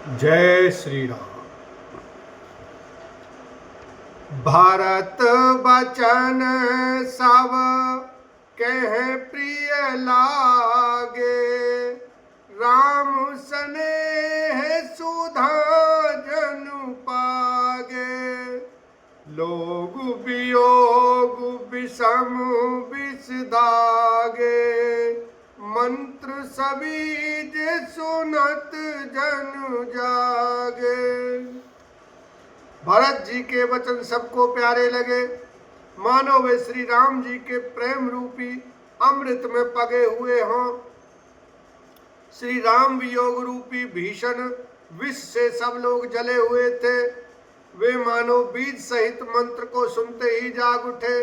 जय श्री राम। भारत बचन सब कह प्रिय लागे, राम स्नेह सुधा जनु पागे। लोग वियोग विषम विष दागे, मंत्र सबीज सुनत जन जागे। भरत जी के वचन सबको प्यारे लगे, मानो वे श्री राम जी के प्रेम रूपी अमृत में पगे हुए हों। श्री राम वियोग रूपी भीषण विष से सब लोग जले हुए थे। वे मानो बीज सहित मंत्र को सुनते ही जाग उठे।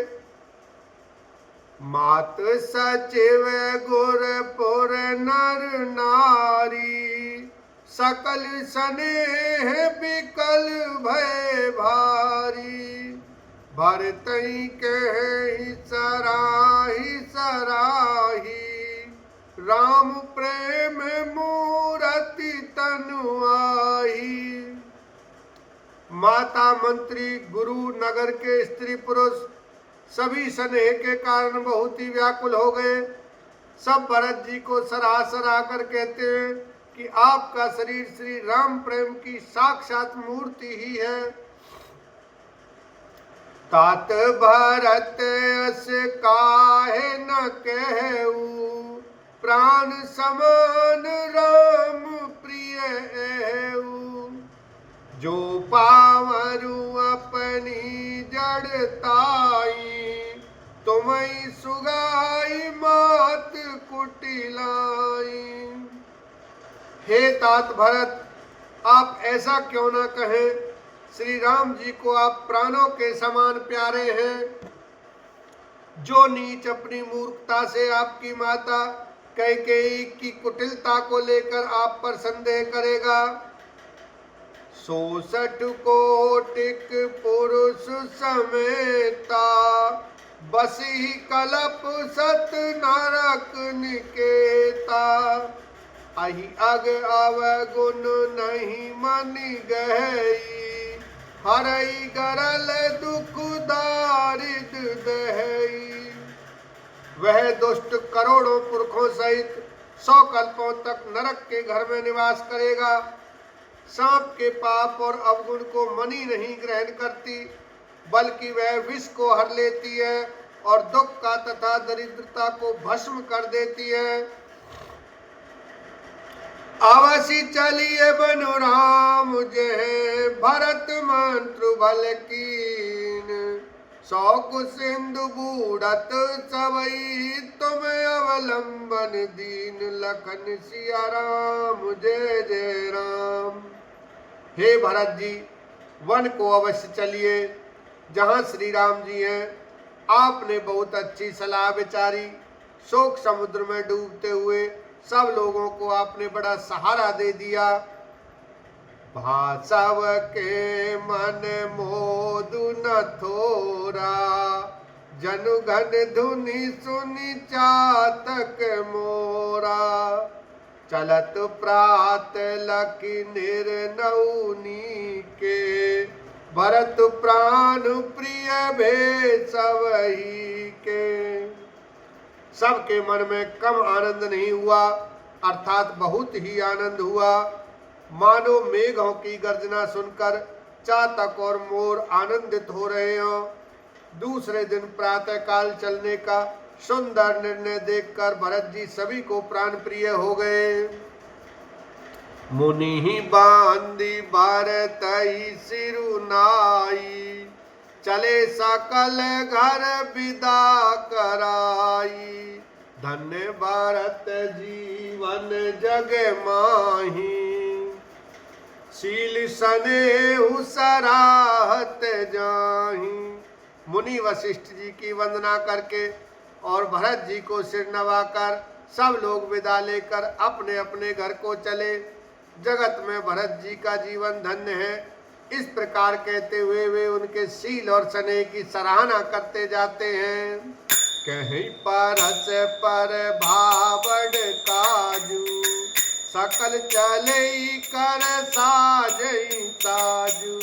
मात सचिव गुर पुर नर नारी, सकल स्नेह बिकल भय भारी। भरतई कहि सराही सराही, राम प्रेम मूरति तनु आही। माता मंत्री गुरु नगर के स्त्री पुरुष सभी स्नेह के कारण बहुत ही व्याकुल हो गए। सब भरत जी को सराह सराह कर कहते हैं कि आपका शरीर श्री राम प्रेम की साक्षात मूर्ति ही है। तात भरत अस काहे न कहू, प्राण समान राम प्रिय एहू। जो पावरु अपनी जड़ताई, तुम्हें सुगाई मात कुटिलाई। हे तात भरत, आप ऐसा क्यों न कहें, श्री राम जी को आप प्राणों के समान प्यारे हैं। जो नीच अपनी मूर्खता से आपकी माता कैकेयी की कुटिलता को लेकर आप पर संदेह करेगा। 66 कोटिक पुरुष समेता, बसी कलप सत नरक निकेता। अहि अग अवगुण नहीं मनि गहई, हरई गरल दुख दारिद दहई। वह दुष्ट करोड़ों पुरखों सहित 100 कल्पों तक नरक के घर में निवास करेगा। सांप के पाप और अवगुण को मणि नहीं ग्रहण करती, बल्कि वह विष को हर लेती है और दुख का तथा दरिद्रता को भस्म कर देती है। अवश्य चलिए बनु राम जय, भरत मंत्र भल कीन। 100 सिंधु बूढ़त सबई, तुम अवलंबन दीन। लखन सिया राम जय जय राम। हे भरत जी, वन को अवश्य चलिए जहाँ श्री राम जी हैं। आपने बहुत अच्छी सलाह विचारी। शोक समुद्र में डूबते हुए सब लोगों को आपने बड़ा सहारा दे दिया। भासव के मन मोदु न थोरा, जनु घन धुनि सुनि चातक मोरा। चलत प्रात लखि निर्नौनी के, भरत प्राण प्रिय भेसवही के। सबके मन में कम आनंद नहीं हुआ, अर्थात बहुत ही आनंद हुआ। मानो मेघों की गर्जना सुनकर चातक और मोर आनंदित हो रहे हो। दूसरे दिन प्रातः काल चलने का सुंदर निर्णय देखकर भरत जी सभी को प्राण प्रिय हो गए। मुनि बांदी भरतई सिरुनाई, चले सकल घर विदा कराई। धन्य भरत जीवन जग माही, शील स्नेह सराहत जाही। मुनि वशिष्ठ जी की वंदना करके और भरत जी को सिर नवाकर सब लोग विदा लेकर अपने अपने घर को चले। जगत में भरत जी का जीवन धन्य है, इस प्रकार कहते हुए वे उनके शील और स्नेह की सराहना करते जाते हैं। कहीं परस पर भावड़ काजू, सकल चलई कर साजई ताजू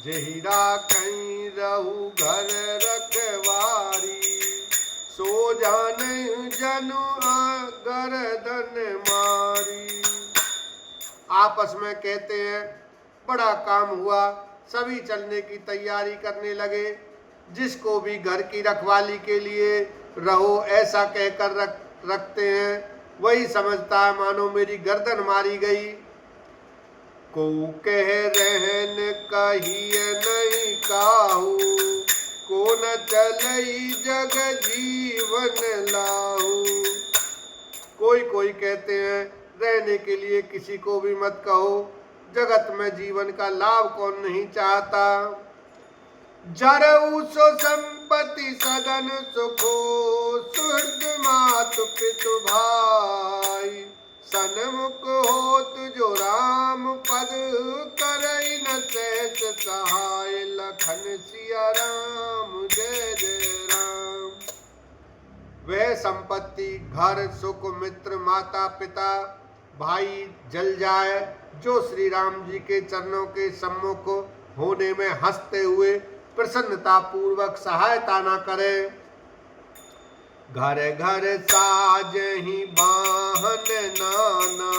जही राखई रहू घर रखवारी सो जान जनु गर्दन मारी। आपस में कहते हैं बड़ा काम हुआ, सभी चलने की तैयारी करने लगे। जिसको भी घर की रखवाली के लिए रहो ऐसा कहकर रखते हैं वही समझता है मानो मेरी गर्दन मारी गई। को कह रहन कहिए नहीं काहू को न चलई जग जीवन लाहू। कोई कहते हैं रहने के लिए किसी को भी मत कहो, जगत में जीवन का लाभ कौन नहीं चाहता। जरऊ सो संपत्ति सदन सुखो सुहृद मातु पितु भाई सन्मुख होत जो राम पद करई न सहस सहाय लखन सिया राम जय जय राम। वह संपत्ति घर सुख मित्र माता पिता भाई जल जाए जो श्री राम जी के चरणों के सम्मुख होने में हंसते हुए प्रसन्नता पूर्वक सहायता न करे। घर घर साज ही बाहन नाना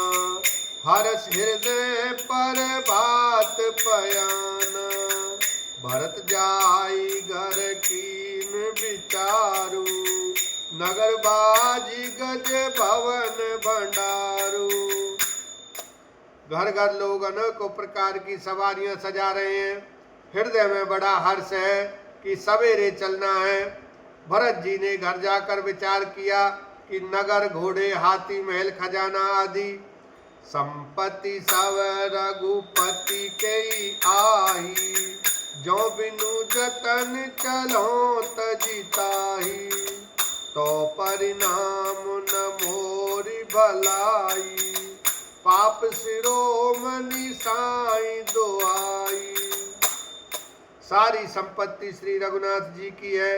हर्ष हृदय पर बात पयाना भरत जाई घर कीन विचारू नगर बाजी गज भवन भंडारू। घर घर लोग अनेकों प्रकार की सवारियां सजा रहे हैं। हृदय में बड़ा हर्ष है कि सवेरे चलना है। भरत जी ने घर जाकर विचार किया कि नगर घोड़े हाथी महल खजाना आदि संपत्ति सब रघुपति के आई जो बिनु जतन चलो तजिताही तो परिणाम न मोरी भलाई पाप शिरोमणि साई दुआई। सारी संपत्ति श्री रघुनाथ जी की है।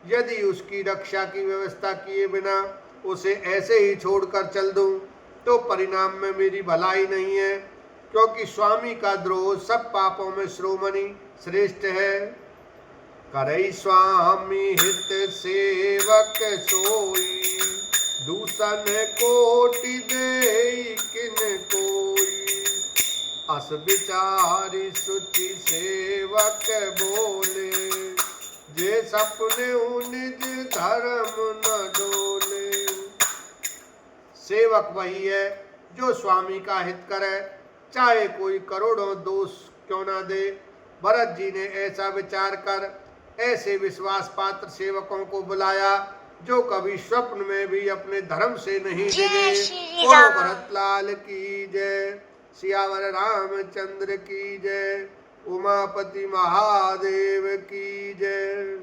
यदि उसकी रक्षा की व्यवस्था किए बिना उसे ऐसे ही छोड़कर चल दूं तो परिणाम में मेरी भलाई नहीं है, क्योंकि स्वामी का द्रोह सब पापों में शिरोमणि श्रेष्ठ है। करई स्वामी हित सेवक सोई दूषण कोटि दे किन कोई अस विचारी सुचि सेवक बोले जे सपने निज धर्म न डोले। सेवक वही है जो स्वामी का हित करे चाहे कोई करोड़ों दोष क्यों न दे। भरत जी ने ऐसा विचार कर ऐसे विश्वास पात्र सेवकों को बुलाया जो कभी स्वप्न में भी अपने धर्म से नहीं डिगे। ओ भरत लाल की जय, सियावर रामचंद्र की जय, उमापति महादेव की जय।